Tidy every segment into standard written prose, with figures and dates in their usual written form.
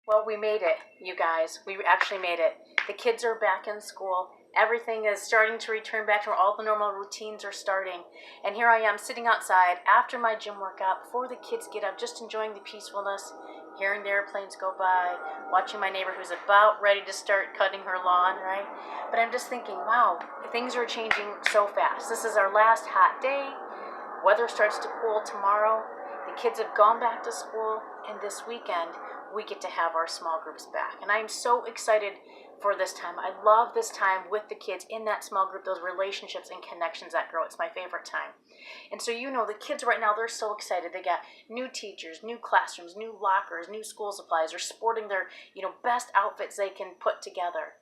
Well, we made it, you guys. We actually made it. The kids are back in school. Everything is starting to return back to where all the normal routines are starting. And here I am sitting outside after my gym workout, before the kids get up, just enjoying the peacefulness, hearing the airplanes go by, watching my neighbor who's about ready to start cutting her lawn, right? But I'm just thinking, wow, things are changing so fast. This is our last hot day. Weather starts to cool tomorrow. The kids have gone back to school, and this weekend we get to have our small groups back. And I'm so excited for this time. I love this time with the kids in that small group, those relationships and connections that grow. It's my favorite time. And so, the kids right now, they're so excited. They got new teachers, new classrooms, new lockers, new school supplies. They're sporting their, best outfits they can put together.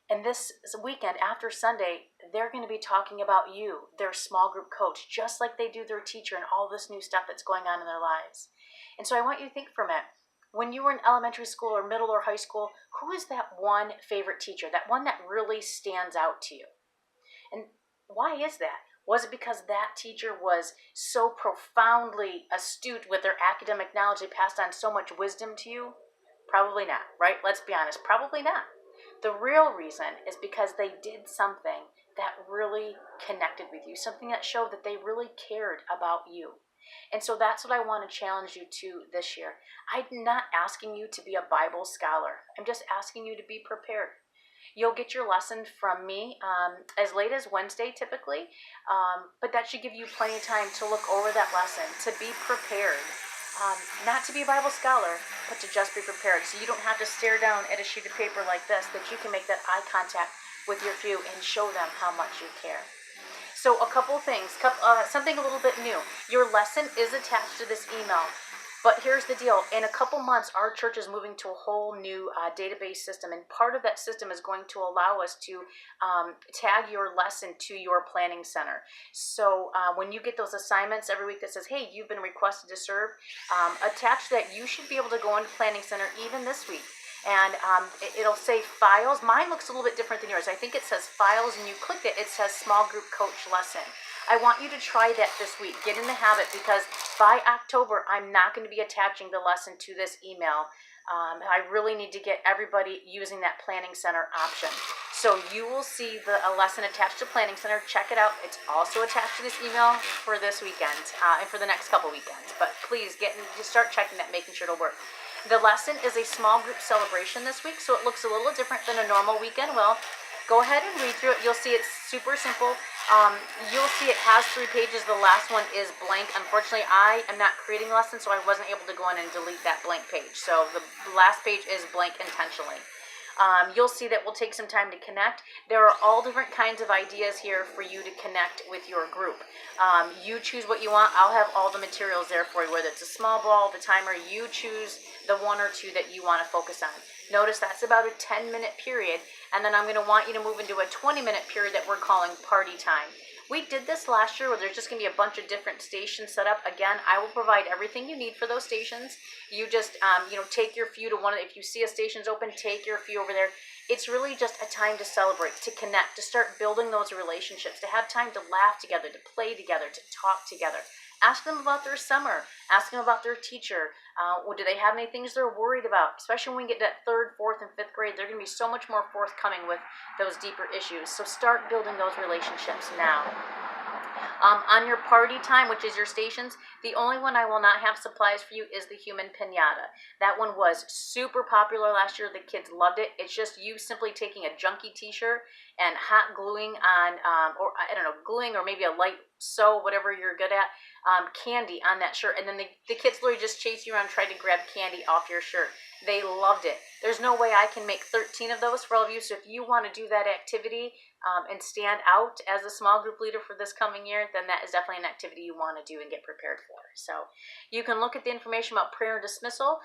And this weekend, after Sunday, they're going to be talking about you, their small group coach, just like they do their teacher and all this new stuff that's going on in their lives. And so I want you to think for a minute. When you were in elementary school or middle or high school, who is that one favorite teacher, that one that really stands out to you? And why is that? Was it because that teacher was so profoundly astute with their academic knowledge, they passed on so much wisdom to you? Probably not, right? Let's be honest, probably not. The real reason is because they did something that really connected with you, something that showed that they really cared about you. And so that's what I want to challenge you to this year. I'm not asking you to be a Bible scholar. I'm just asking you to be prepared. You'll get your lesson from me as late as Wednesday typically, but that should give you plenty of time to look over that lesson, to be prepared. Not to be a Bible scholar, but to just be prepared. So you don't have to stare down at a sheet of paper like this, that you can make that eye contact with your few and show them how much you care. So a couple things, something a little bit new. Your lesson is attached to this email. But here's the deal. In a couple months, our church is moving to a whole new database system. And part of that system is going to allow us to tag your lesson to your planning center. So when you get those assignments every week that says, hey, you've been requested to serve, attach that. You should be able to go into planning center even this week. And it'll say files. Mine looks a little bit different than yours. I think it says files, and you click it, it says small group coach lesson. I want you to try that this week. Get in the habit, because by October, I'm not going to be attaching the lesson to this email. I really need to get everybody using that Planning Center option. So you will see a lesson attached to Planning Center. Check it out. It's also attached to this email for this weekend and for the next couple weekends. But please start checking that, making sure it'll work. The lesson is a small group celebration this week, so it looks a little different than a normal weekend. Well, go ahead and read through it. You'll see it's super simple. You'll see it has 3 pages. The last one is blank. Unfortunately, I am not creating a lesson, so I wasn't able to go in and delete that blank page. So the last page is blank intentionally. You'll see that we'll take some time to connect. There are all different kinds of ideas here for you to connect with your group. You choose what you want. I'll have all the materials there for you, whether it's a small ball, the timer. You choose the 1 or 2 that you want to focus on. Notice that's about a 10-minute period, and then I'm going to want you to move into a 20-minute period that we're calling party time. We did this last year where there's just going to be a bunch of different stations set up. Again, I will provide everything you need for those stations. You just, take your few to one. If you see a station's open, take your few over there. It's really just a time to celebrate, to connect, to start building those relationships, to have time to laugh together, to play together, to talk together. Ask them about their summer. Ask them about their teacher. Do they have any things they're worried about? Especially when we get to that 3rd, 4th, and 5th grade, they're going to be so much more forthcoming with those deeper issues. So start building those relationships now. On your party time, which is your stations, the only one I will not have supplies for you is the human pinata. That one was super popular last year. The kids loved it. It's just you simply taking a junky t-shirt and hot gluing on, gluing or maybe a light sew, whatever you're good at, candy on that shirt. And then the kids literally just chase you around trying to grab candy off your shirt. They loved it. There's no way I can make 13 of those for all of you. So if you want to do that activity and stand out as a small group leader for this coming year, then that is definitely an activity you want to do and get prepared for. So you can look at the information about prayer and dismissal.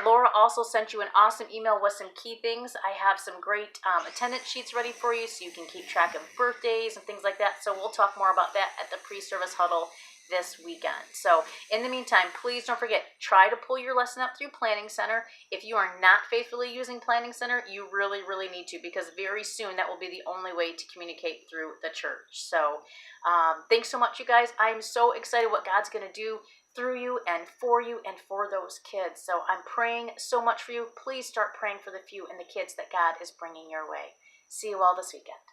Laura also sent you an awesome email with some key things. I have some great attendance sheets ready for you so you can keep track of birthdays and things like that. So we'll talk more about that at the pre-service huddle this weekend. So in the meantime, please don't forget, try to pull your lesson up through Planning Center. If you are not faithfully using Planning Center, you really, really need to, because very soon that will be the only way to communicate through the church. So thanks so much, you guys. I'm so excited what God's going to do through you and for those kids. So I'm praying so much for you. Please start praying for the few and the kids that God is bringing your way. See you all this weekend.